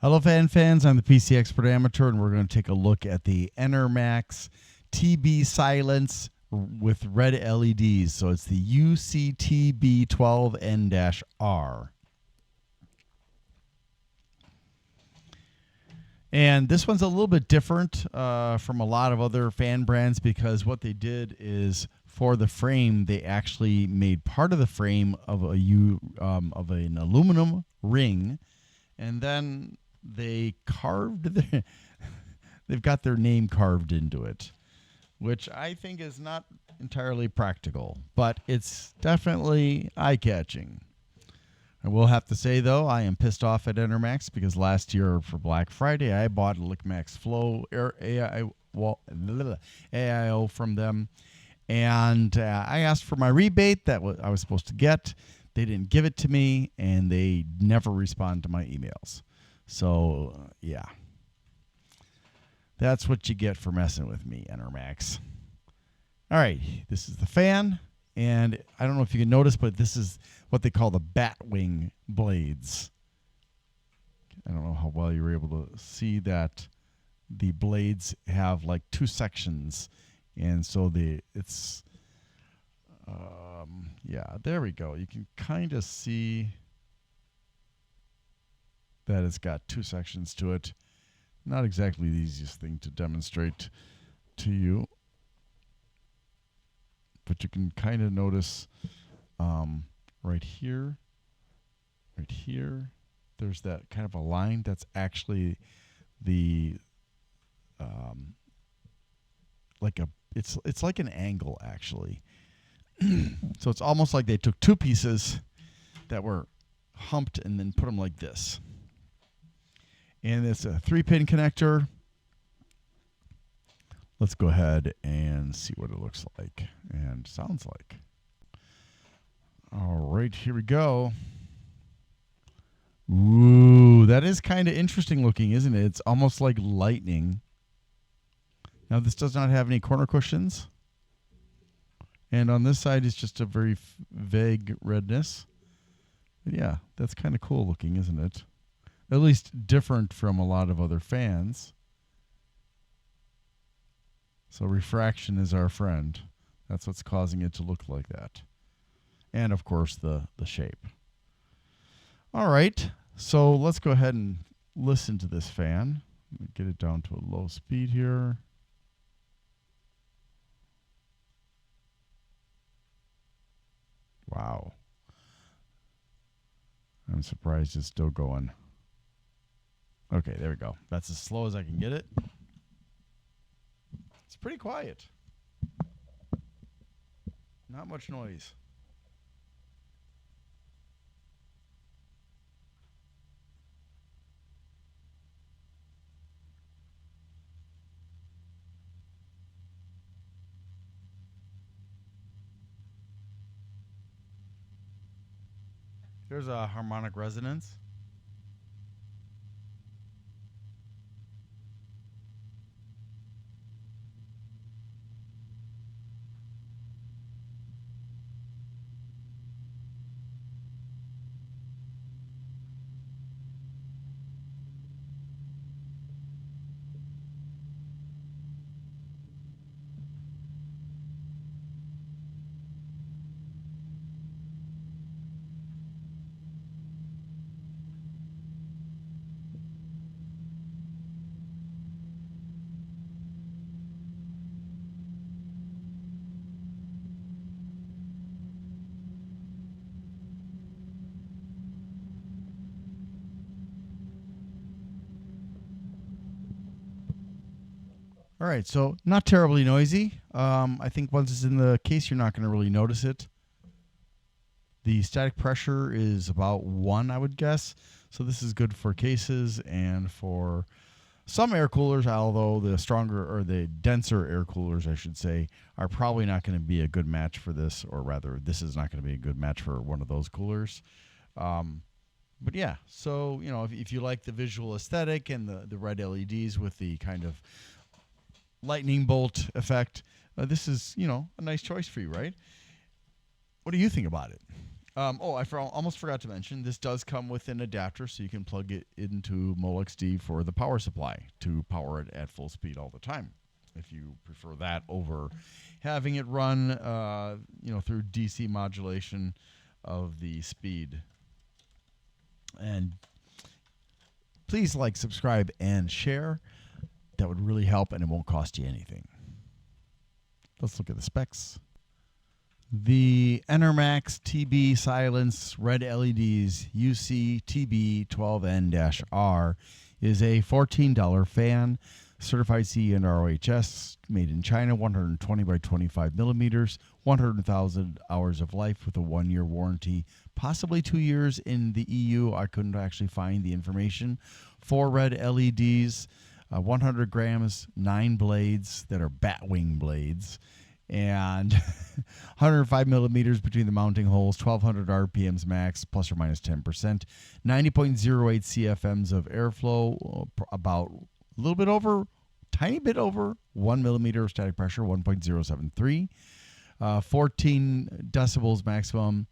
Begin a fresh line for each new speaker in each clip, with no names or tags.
Hello, fans. I'm the PC Expert Amateur, and we're going to take a look at the Enermax TB Silence with red LEDs. So it's the UCTB12N-R. And this one's a little bit different from a lot of other fan brands because what they did is for the frame, they actually made part of the frame of an aluminum ring, and then they they've got their name carved into it, which I think is not entirely practical, but it's definitely eye-catching. I will have to say, though, I am pissed off at Enermax because last year for Black Friday, I bought a LickMax Flow AIO from them, and I asked for my rebate that I was supposed to get. They didn't give it to me, and they never respond to my emails. So, yeah. That's what you get for messing with me, Enermax. All right, this is the fan, and I don't know if you can notice, but this is what they call the Batwing blades. I don't know how well you were able to see that the blades have like two sections, and so yeah, there we go. You can kind of see that it's got two sections to it. Not exactly the easiest thing to demonstrate to you, but you can kind of notice right here, there's that kind of a line that's actually the it's like an angle actually. So it's almost like they took two pieces that were humped and then put them like this. And it's a 3-pin connector. Let's go ahead and see what it looks like and sounds like. All right, here we go. Ooh, that is kind of interesting looking, isn't it? It's almost like lightning. Now, this does not have any corner cushions. And on this side, it's just a very vague redness. But yeah, that's kind of cool looking, isn't it? At least different from a lot of other fans. So refraction is our friend. That's what's causing it to look like that. And of course the shape. All right, so let's go ahead and listen to this fan. Get it down to a low speed here. Wow. I'm surprised it's still going. Okay, there we go. That's as slow as I can get it. It's pretty quiet. Not much noise. There's a harmonic resonance. All right, so not terribly noisy. I think once it's in the case, you're not going to really notice it. The static pressure is about 1, I would guess. So this is good for cases and for some air coolers, although the stronger or the denser air coolers, I should say, are probably not going to be a good match for this, or rather, this is not going to be a good match for one of those coolers. But yeah, so if you like the visual aesthetic and the red LEDs with the kind of lightning bolt effect, this is a nice choice for you, right? What do you think about it? Almost forgot to mention, this does come with an adapter, so you can plug it into MolXD for the power supply to power it at full speed all the time. If you prefer that over having it run, through DC modulation of the speed. And please like, subscribe, and share. That would really help, and it won't cost you anything. Let's look at the specs. The Enermax TB Silence Red LEDs UC TB12N-R is a $14 fan, certified CE and ROHS, made in China, 120 by 25 millimeters, 100,000 hours of life with a 1-year warranty, possibly 2 years in the EU. I couldn't actually find the information. 4 red LEDs, 100 grams, 9 blades that are batwing blades, and 105 millimeters between the mounting holes, 1,200 RPMs max, plus or minus 10%, 90.08 CFMs of airflow, about a little bit over, tiny bit over 1 millimeter of static pressure, 1.073, 14 decibels maximum.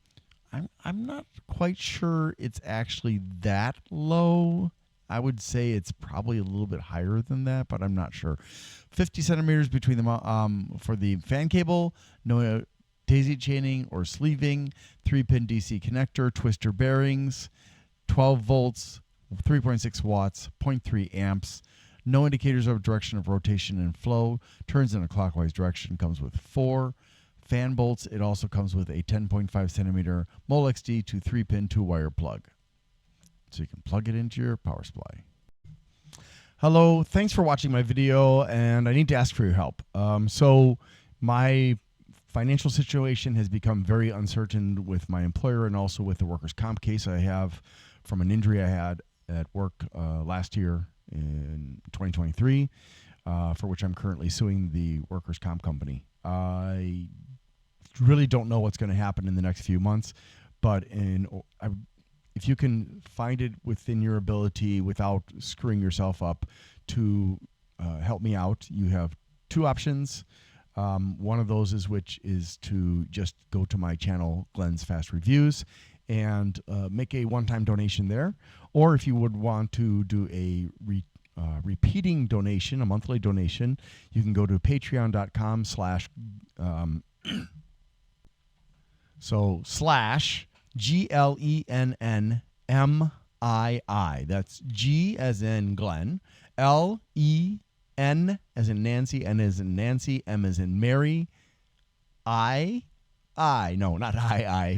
I'm not quite sure it's actually that low. I would say it's probably a little bit higher than that, but I'm not sure. 50 centimeters between the for the fan cable, no daisy chaining or sleeving, 3-pin DC connector, twister bearings, 12 volts, 3.6 watts, 0.3 amps, no indicators of direction of rotation and flow, turns in a clockwise direction, comes with 4 fan bolts. It also comes with a 10.5 centimeter MolXD to 3-pin 2-wire plug. So you can plug it into your power supply. Hello, thanks for watching my video, and I need to ask for your help. So my financial situation has become very uncertain with my employer and also with the workers' comp case I have from an injury I had at work last year in 2023, for which I'm currently suing the workers' comp company. I really don't know what's going to happen in the next few months, but if you can find it within your ability without screwing yourself up to help me out, you have 2 options. One of those is to just go to my channel, Glenn's Fast Reviews, and make a one-time donation there. Or if you would want to do a repeating donation, a monthly donation, you can go to patreon.com /GLENNMII. That's G as in Glenn, L-E-N as in Nancy, N as in Nancy, M as in Mary, no, not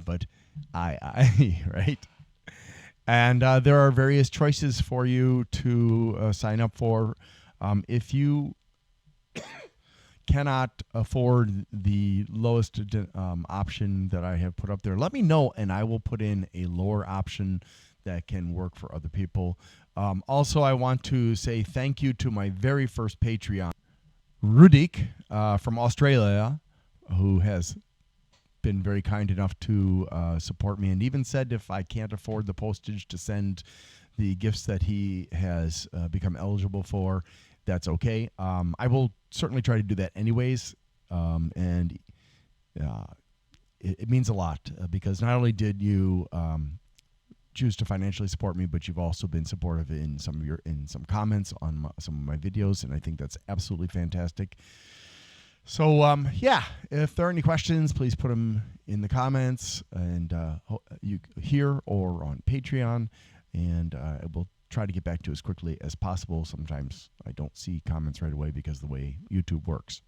but I, right? And there are various choices for you to sign up for. If you cannot afford the lowest option that I have put up there, let me know, and I will put in a lower option that can work for other people. Also, I want to say thank you to my very first Patreon, Rudik from Australia, who has been very kind enough to support me, and even said if I can't afford the postage to send the gifts that he has become eligible for, that's okay. I will certainly try to do that anyways, and it means a lot because not only did you choose to financially support me, but you've also been supportive in some comments on some of my videos, and I think that's absolutely fantastic. So yeah, if there are any questions, please put them in the comments, and you here or on Patreon, and I will try to get back to you as quickly as possible. Sometimes I don't see comments right away because of the way YouTube works.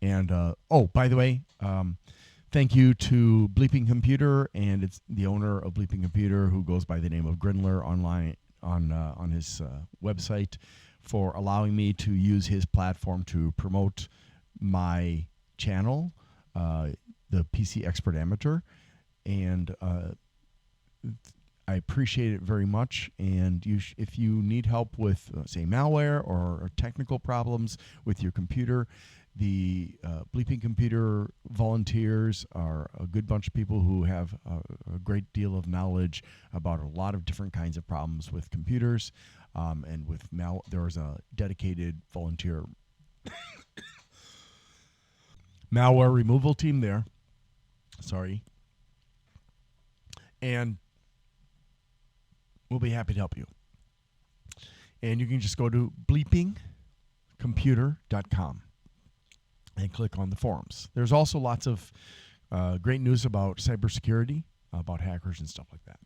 And by the way, thank you to Bleeping Computer, and it's the owner of Bleeping Computer, who goes by the name of Grindler online on his website, for allowing me to use his platform to promote my channel, the PC Expert Amateur, and I appreciate it very much. And if you need help with, say, malware or technical problems with your computer, the Bleeping Computer volunteers are a good bunch of people who have a great deal of knowledge about a lot of different kinds of problems with computers. And with there's a dedicated volunteer malware removal team there. Sorry.
and we'll be happy to help you. And you can just go to bleepingcomputer.com and click on the forums. There's also lots of great news about cybersecurity, about hackers and stuff like that.